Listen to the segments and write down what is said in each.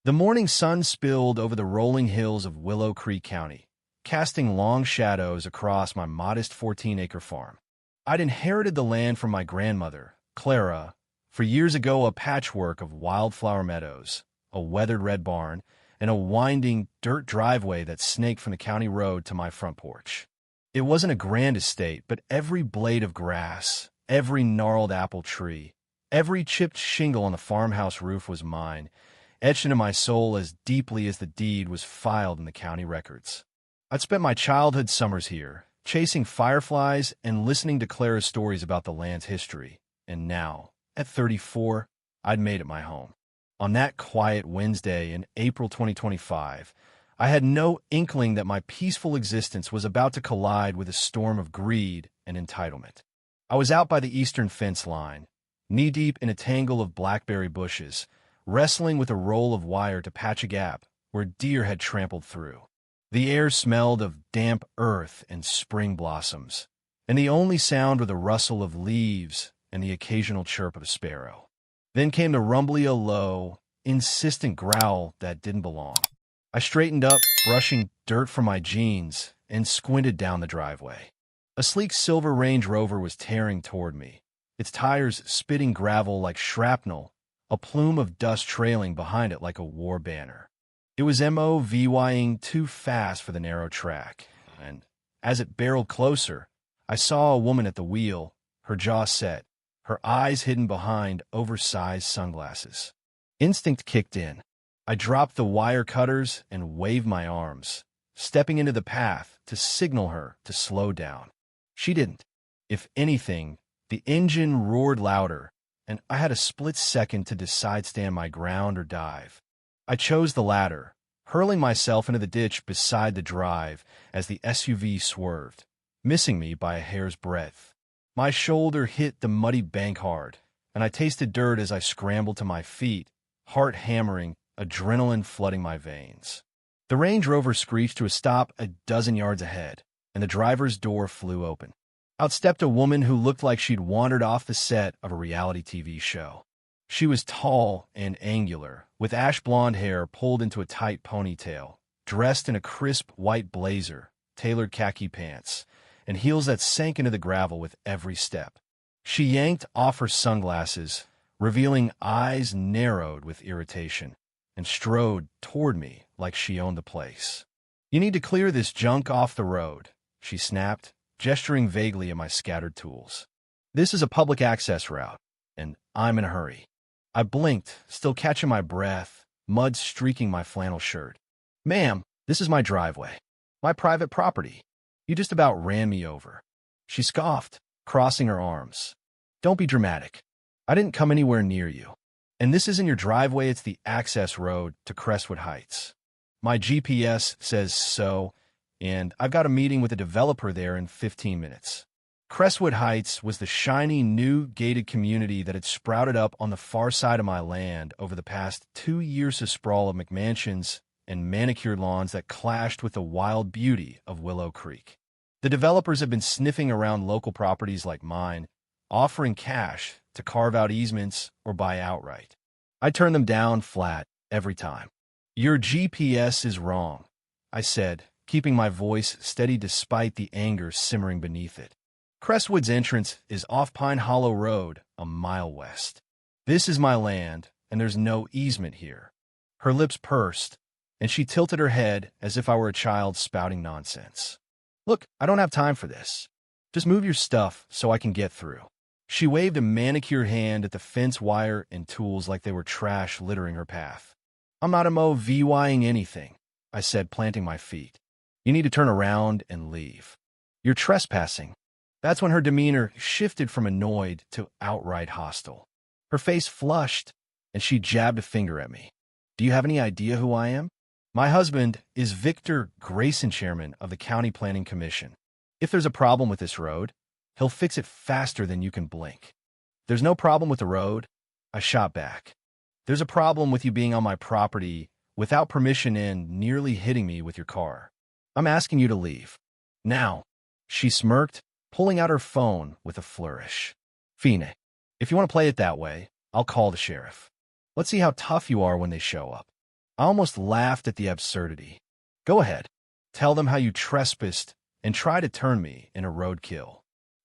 The morning sun spilled over the rolling hills of Willow Creek County, casting long shadows across my modest 14-acre farm. I'd inherited the land from my grandmother, Clara, for years ago, a patchwork of wildflower meadows, a weathered red barn, and a winding dirt driveway that snaked from the county road to my front porch. It wasn't a grand estate, but every blade of grass, every gnarled apple tree, every chipped shingle on the farmhouse roof was mine, etched into my soul as deeply as the deed was filed in the county records. I'd spent my childhood summers here, chasing fireflies and listening to Clara's stories about the land's history, and now, at 34, I'd made it my home. On that quiet Wednesday in April 2025, I had no inkling that my peaceful existence was about to collide with a storm of greed and entitlement. I was out by the eastern fence line, knee-deep in a tangle of blackberry bushes, wrestling with a roll of wire to patch a gap where deer had trampled through. The air smelled of damp earth and spring blossoms, and the only sound were the rustle of leaves and the occasional chirp of a sparrow. Then came the rumbly, low, insistent growl that didn't belong. I straightened up, brushing dirt from my jeans, and squinted down the driveway. A sleek silver Range Rover was tearing toward me, its tires spitting gravel like shrapnel, a plume of dust trailing behind it like a war banner. It was moving too fast for the narrow track, and as it barreled closer, I saw a woman at the wheel, her jaw set, her eyes hidden behind oversized sunglasses. Instinct kicked in. I dropped the wire cutters and waved my arms, stepping into the path to signal her to slow down. She didn't. If anything, the engine roared louder, and I had a split second to decide stand my ground or dive. I chose the latter, hurling myself into the ditch beside the drive as the SUV swerved, missing me by a hair's breadth. My shoulder hit the muddy bank hard, and I tasted dirt as I scrambled to my feet, heart hammering, adrenaline flooding my veins. The Range Rover screeched to a stop a dozen yards ahead, and the driver's door flew open. Out stepped a woman who looked like she'd wandered off the set of a reality TV show. She was tall and angular, with ash blonde hair pulled into a tight ponytail, dressed in a crisp white blazer, tailored khaki pants, and heels that sank into the gravel with every step. She yanked off her sunglasses, revealing eyes narrowed with irritation, and strode toward me like she owned the place. "You need to clear this junk off the road," she snapped, gesturing vaguely at my scattered tools. "This is a public access route, and I'm in a hurry." I blinked, still catching my breath, mud streaking my flannel shirt. "Ma'am, this is my driveway, my private property. You just about ran me over." She scoffed, crossing her arms. "Don't be dramatic. I didn't come anywhere near you. And this isn't your driveway, it's the access road to Crestwood Heights. My GPS says so, and I've got a meeting with a developer there in 15 minutes. Crestwood Heights was the shiny new gated community that had sprouted up on the far side of my land over the past 2 years, a sprawl of McMansions and manicured lawns that clashed with the wild beauty of Willow Creek. The developers have been sniffing around local properties like mine, offering cash to carve out easements or buy outright. I turned them down flat every time. "Your GPS is wrong," I said, keeping my voice steady despite the anger simmering beneath it. "Crestwood's entrance is off Pine Hollow Road, a mile west. This is my land, and there's no easement here." Her lips pursed, and she tilted her head as if I were a child spouting nonsense. "Look, I don't have time for this. Just move your stuff so I can get through." She waved a manicured hand at the fence wire and tools like they were trash littering her path. "I'm not moving anything," I said, planting my feet. "You need to turn around and leave. You're trespassing." That's when her demeanor shifted from annoyed to outright hostile. Her face flushed, and she jabbed a finger at me. "Do you have any idea who I am? My husband is Victor Grayson, chairman of the County Planning Commission. If there's a problem with this road, he'll fix it faster than you can blink." "There's no problem with the road," I shot back. "There's a problem with you being on my property without permission and nearly hitting me with your car. I'm asking you to leave. Now." She smirked, pulling out her phone with a flourish. "Fine. If you want to play it that way, I'll call the sheriff. Let's see how tough you are when they show up." I almost laughed at the absurdity. Go ahead. Tell them how you trespassed and try to turn me in a roadkill.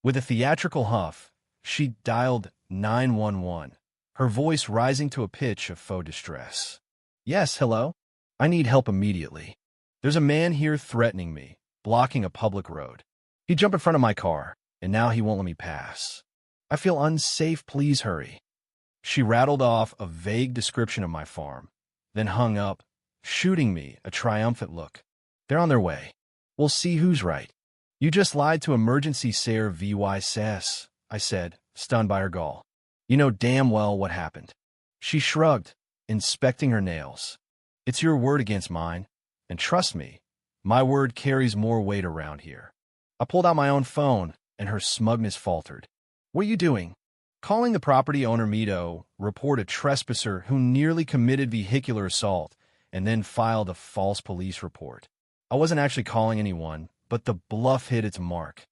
With a theatrical huff, she dialed 911, her voice rising to a pitch of faux distress. Yes, hello? I need help immediately. There's a man here threatening me, blocking a public road. He jumped in front of my car, and now he won't let me pass. I feel unsafe, please hurry. She rattled off a vague description of my farm, then hung up, shooting me a triumphant look. They're on their way. We'll see who's right. You just lied to emergency services, I said, stunned by her gall. You know damn well what happened. She shrugged, inspecting her nails. It's your word against mine, and trust me, my word carries more weight around here. I pulled out my own phone, and her smugness faltered. What are you doing? Calling the property owner me to report a trespasser who nearly committed vehicular assault and then filed a false police report. I wasn't actually calling anyone, but the bluff hit its mark.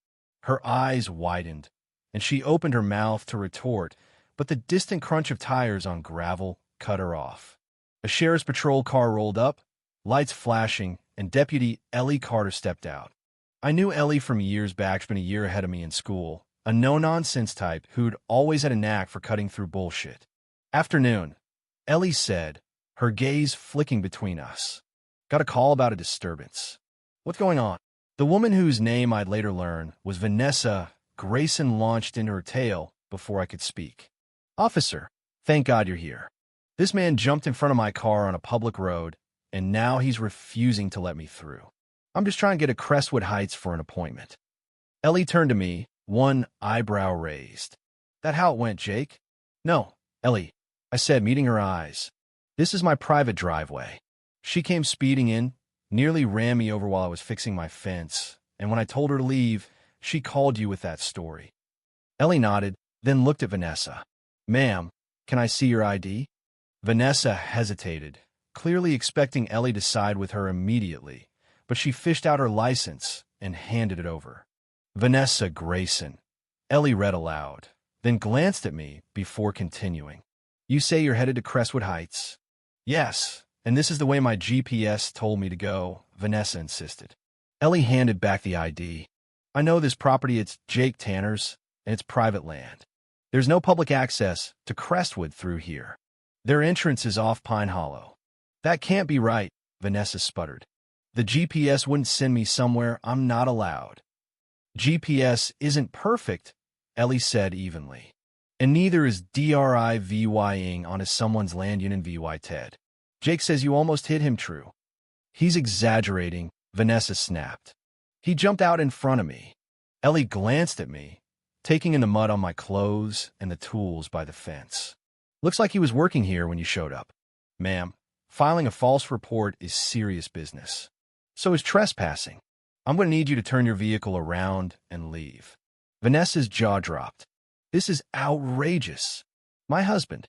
Her eyes widened, and she opened her mouth to retort, but the distant crunch of tires on gravel cut her off. A sheriff's patrol car rolled up, lights flashing, and Deputy Ellie Carter stepped out. I knew Ellie from years back. She'd been a year ahead of me in school, a no-nonsense type who'd always had a knack for cutting through bullshit. Afternoon, Ellie said, her gaze flicking between us. Got a call about a disturbance. What's going on? The woman whose name I'd later learn was Vanessa. Grayson launched into her tale before I could speak. Officer, thank God you're here. This man jumped in front of my car on a public road, and now he's refusing to let me through. I'm just trying to get to Crestwood Heights for an appointment. Ellie turned to me, one eyebrow raised. That how it went, Jake? No, Ellie, I said, meeting her eyes. This is my private driveway. She came speeding in, nearly ran me over while I was fixing my fence, and when I told her to leave, she called you with that story. Ellie nodded, then looked at Vanessa. Ma'am, can I see your ID? Vanessa hesitated, clearly expecting Ellie to side with her immediately, but she fished out her license and handed it over. Vanessa Grayson. Ellie read aloud, then glanced at me before continuing. You say you're headed to Crestwood Heights? Yes, and this is the way my GPS told me to go, Vanessa insisted. Ellie handed back the ID. I know this property, it's Jake Tanner's, and it's private land. There's no public access to Crestwood through here. Their entrance is off Pine Hollow. That can't be right, Vanessa sputtered. The GPS wouldn't send me somewhere I'm not allowed. GPS isn't perfect, Ellie said evenly. And neither is driving onto someone's land unit VY Ted. Jake says you almost hit him true. He's exaggerating, Vanessa snapped. He jumped out in front of me. Ellie glanced at me, taking in the mud on my clothes and the tools by the fence. Looks like he was working here when you showed up. Ma'am, filing a false report is serious business. So is trespassing. I'm going to need you to turn your vehicle around and leave. Vanessa's jaw dropped. This is outrageous. My husband.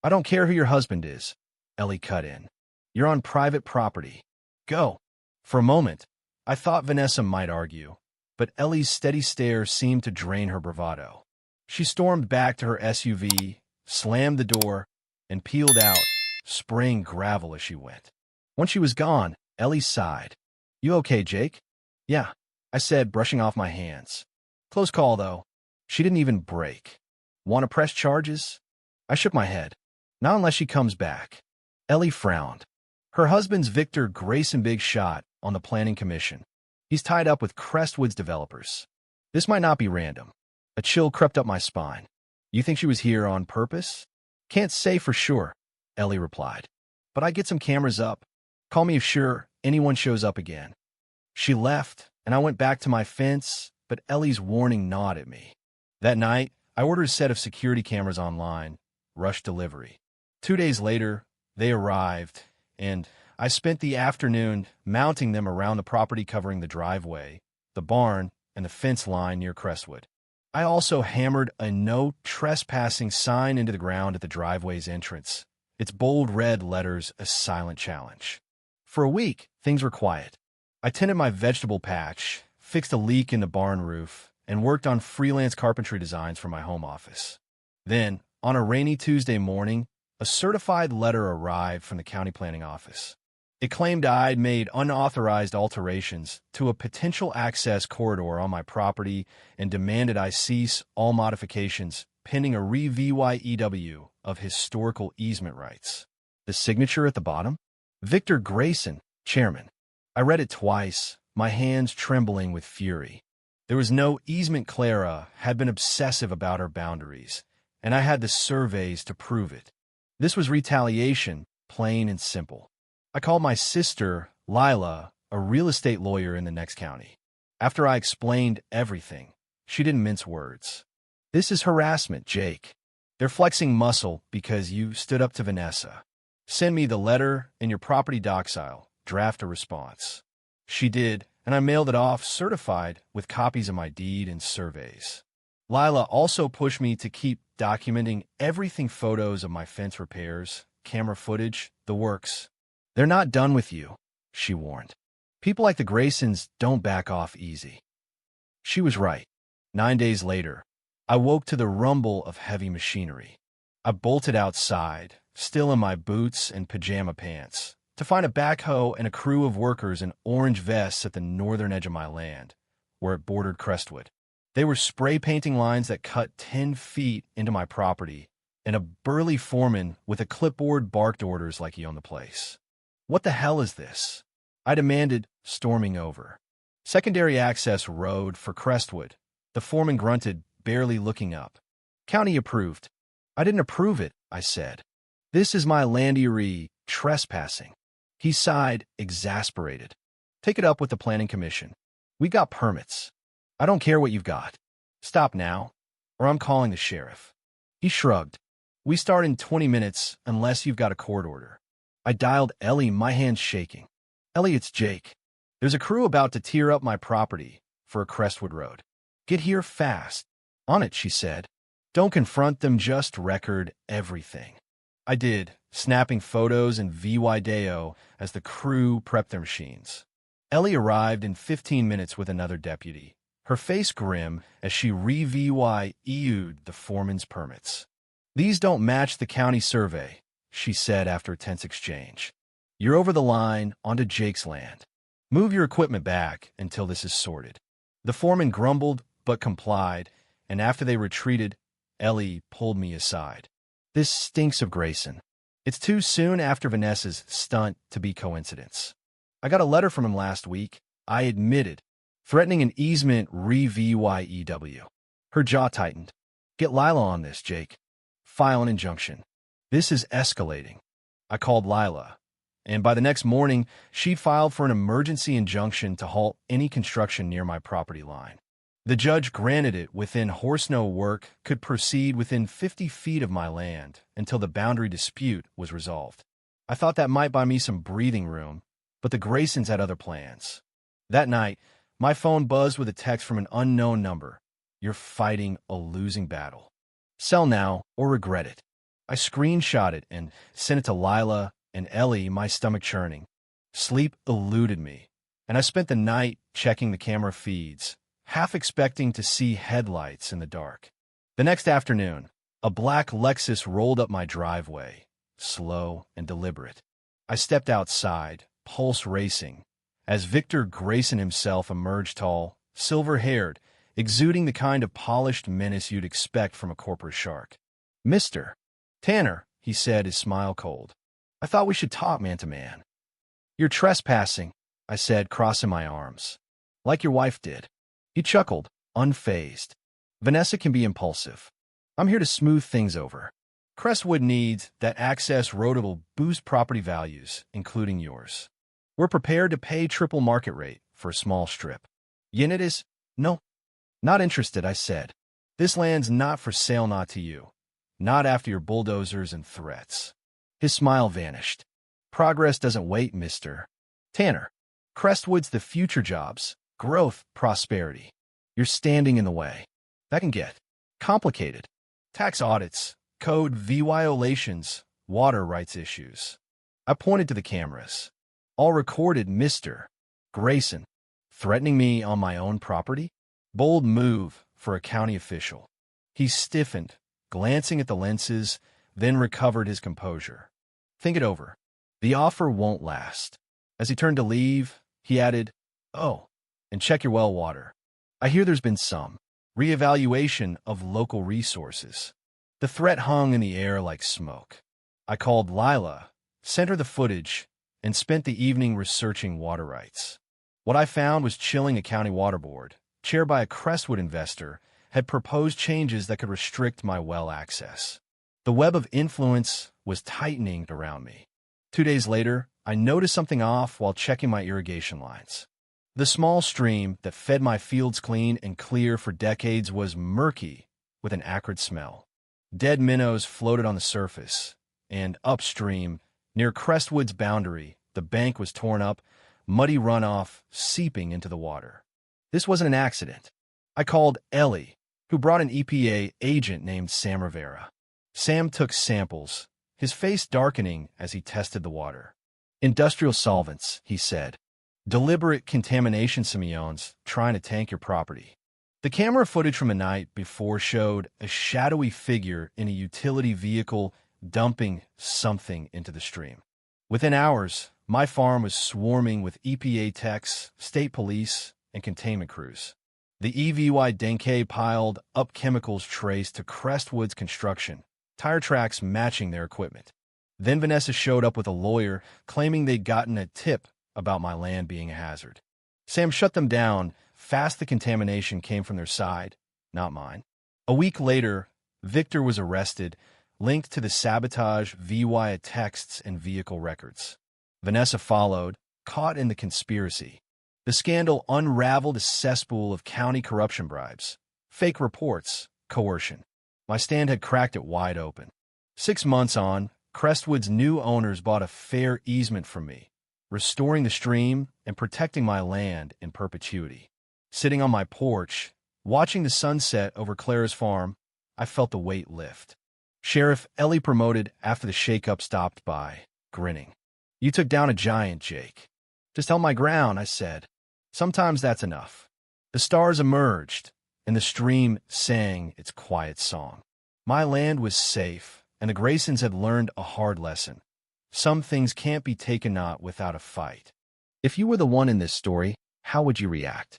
I don't care who your husband is. Ellie cut in. You're on private property. Go. For a moment, I thought Vanessa might argue, but Ellie's steady stare seemed to drain her bravado. She stormed back to her SUV, slammed the door, and peeled out, spraying gravel as she went. Once she was gone, Ellie sighed. You okay, Jake? Yeah, I said, brushing off my hands. Close call, though. She didn't even break. Want to press charges? I shook my head. Not unless she comes back. Ellie frowned. Her husband's Victor Grayson big shot on the planning commission. He's tied up with Crestwood's developers. This might not be random. A chill crept up my spine. You think she was here on purpose? Can't say for sure, Ellie replied. But I get some cameras up. Call me if sure anyone shows up again. She left, and I went back to my fence, but Ellie's warning gnawed at me. That night, I ordered a set of security cameras online, rush delivery. 2 days later, they arrived, and I spent the afternoon mounting them around the property covering the driveway, the barn, and the fence line near Crestwood. I also hammered a no trespassing sign into the ground at the driveway's entrance, its bold red letters a silent challenge. For a week, things were quiet. I tended my vegetable patch, fixed a leak in the barn roof, and worked on freelance carpentry designs for my home office. Then, on a rainy Tuesday morning, a certified letter arrived from the county planning office. It claimed I'd made unauthorized alterations to a potential access corridor on my property and demanded I cease all modifications pending a re-VYEW of historical easement rights. The signature at the bottom? Victor Grayson, Chairman. I read it twice, my hands trembling with fury. There was no easement. Clara had been obsessive about her boundaries, and I had the surveys to prove it. This was retaliation, plain and simple. I called my sister, Lila, a real estate lawyer in the next county. After I explained everything, she didn't mince words. This is harassment, Jake. They're flexing muscle because you stood up to Vanessa. Send me the letter in your property doxile. Draft a response. She did, and I mailed it off certified with copies of my deed and surveys. Lila also pushed me to keep documenting everything, photos of my fence repairs, camera footage, the works. They're not done with you, she warned. People like the Graysons don't back off easy. She was right. 9 days later, I woke to the rumble of heavy machinery. I bolted outside, still in my boots and pajama pants, to find a backhoe and a crew of workers in orange vests at the northern edge of my land, where it bordered Crestwood. They were spray painting lines that cut 10 feet into my property, and a burly foreman with a clipboard barked orders like he owned the place. What the hell is this? I demanded, storming over. Secondary access road for Crestwood. The foreman grunted, barely looking up. County approved. I didn't approve it, I said. This is my land. Trespassing. He sighed, exasperated. Take it up with the planning commission. We got permits. I don't care what you've got. Stop now, or I'm calling the sheriff. He shrugged. We start in 20 minutes unless you've got a court order. I dialed Ellie, my hands shaking. Ellie, it's Jake. There's a crew about to tear up my property for a Crestwood Road. Get here fast. On it, she said. Don't confront them, just record everything. I did, snapping photos and VY-DAO as the crew prepped their machines. Ellie arrived in 15 minutes with another deputy, her face grim as she re-VY-EU'd the foreman's permits. These don't match the county survey, she said after a tense exchange. You're over the line onto Jake's land. Move your equipment back until this is sorted. The foreman grumbled but complied, and after they retreated, Ellie pulled me aside. This stinks of Grayson. It's too soon after Vanessa's stunt to be coincidence. I got a letter from him last week, I admitted, threatening an easement re-VYEW. Her jaw tightened. Get Lila on this, Jake. File an injunction. This is escalating. I called Lila, and by the next morning, she filed for an emergency injunction to halt any construction near my property line. The judge granted it within horse-no work could proceed within 50 feet of my land until the boundary dispute was resolved. I thought that might buy me some breathing room, but the Graysons had other plans. That night, my phone buzzed with a text from an unknown number. You're fighting a losing battle. Sell now or regret it. I screenshot it and sent it to Lila and Ellie, my stomach churning. Sleep eluded me, and I spent the night checking the camera feeds, half expecting to see headlights in the dark. The next afternoon, a black Lexus rolled up my driveway, slow and deliberate. I stepped outside, pulse racing, as Victor Grayson himself emerged, tall, silver-haired, exuding the kind of polished menace you'd expect from a corporate shark. Mr. Tanner, he said, his smile cold. I thought we should talk man-to-man. You're trespassing, I said, crossing my arms. Like your wife did. He chuckled, unfazed. Vanessa can be impulsive. I'm here to smooth things over. Crestwood needs that access road will boost property values, including yours. We're prepared to pay triple market rate for a small strip. Yen it is? No. Not interested, I said. This land's not for sale, not to you. Not after your bulldozers and threats. His smile vanished. Progress doesn't wait, Mr. Tanner. Crestwood's the future jobs, growth, prosperity. You're standing in the way. That can get complicated. Tax audits, code violations, water rights issues. I pointed to the cameras. All recorded, Mr. Grayson. Threatening me on my own property? Bold move for a county official. He stiffened, glancing at the lenses, then recovered his composure. Think it over. The offer won't last. As he turned to leave, he added, "Oh, and check your well water. I hear there's been some reevaluation of local resources." The threat hung in the air like smoke. I called Lila, sent her the footage, and spent the evening researching water rights. What I found was chilling. A county water board, chaired by a Crestwood investor, had proposed changes that could restrict my well access. The web of influence was tightening around me. 2 days later, I noticed something off while checking my irrigation lines. The small stream that fed my fields clean and clear for decades was murky with an acrid smell. Dead minnows floated on the surface, and upstream, near Crestwood's boundary, the bank was torn up, muddy runoff seeping into the water. This wasn't an accident. I called Ellie, who brought an EPA agent named Sam Rivera. Sam took samples, his face darkening as he tested the water. "Industrial solvents," he said. "Deliberate contamination, Simeons, trying to tank your property." The camera footage from the night before showed a shadowy figure in a utility vehicle dumping something into the stream. Within hours, my farm was swarming with EPA techs, state police, and containment crews. The EVY Denke piled up chemicals traced to Crestwood's construction, tire tracks matching their equipment. Then Vanessa showed up with a lawyer claiming they'd gotten a tip about my land being a hazard. Sam shut them down. Fast the contamination came from their side, not mine. A week later, Victor was arrested, linked to the sabotage via texts and vehicle records. Vanessa followed, caught in the conspiracy. The scandal unraveled a cesspool of county corruption bribes, fake reports, coercion. My stand had cracked it wide open. 6 months on, Crestwood's new owners bought a fair easement from me, restoring the stream and protecting my land in perpetuity. Sitting on my porch, watching the sunset over Clara's farm, I felt the weight lift. Sheriff Ellie promoted after the shakeup stopped by, grinning. "You took down a giant, Jake." "Just held my ground," I said. "Sometimes that's enough." The stars emerged, and the stream sang its quiet song. My land was safe, and the Graysons had learned a hard lesson. Some things can't be taken not without a fight. If you were the one in this story, how would you react?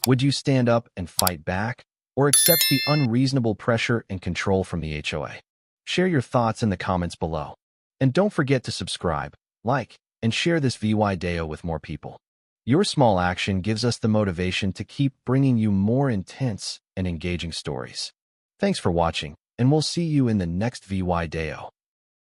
Would you stand up and fight back, or accept the unreasonable pressure and control from the HOA? Share your thoughts in the comments below. And don't forget to subscribe, like, and share this video with more people. Your small action gives us the motivation to keep bringing you more intense and engaging stories. Thanks for watching, and we'll see you in the next video.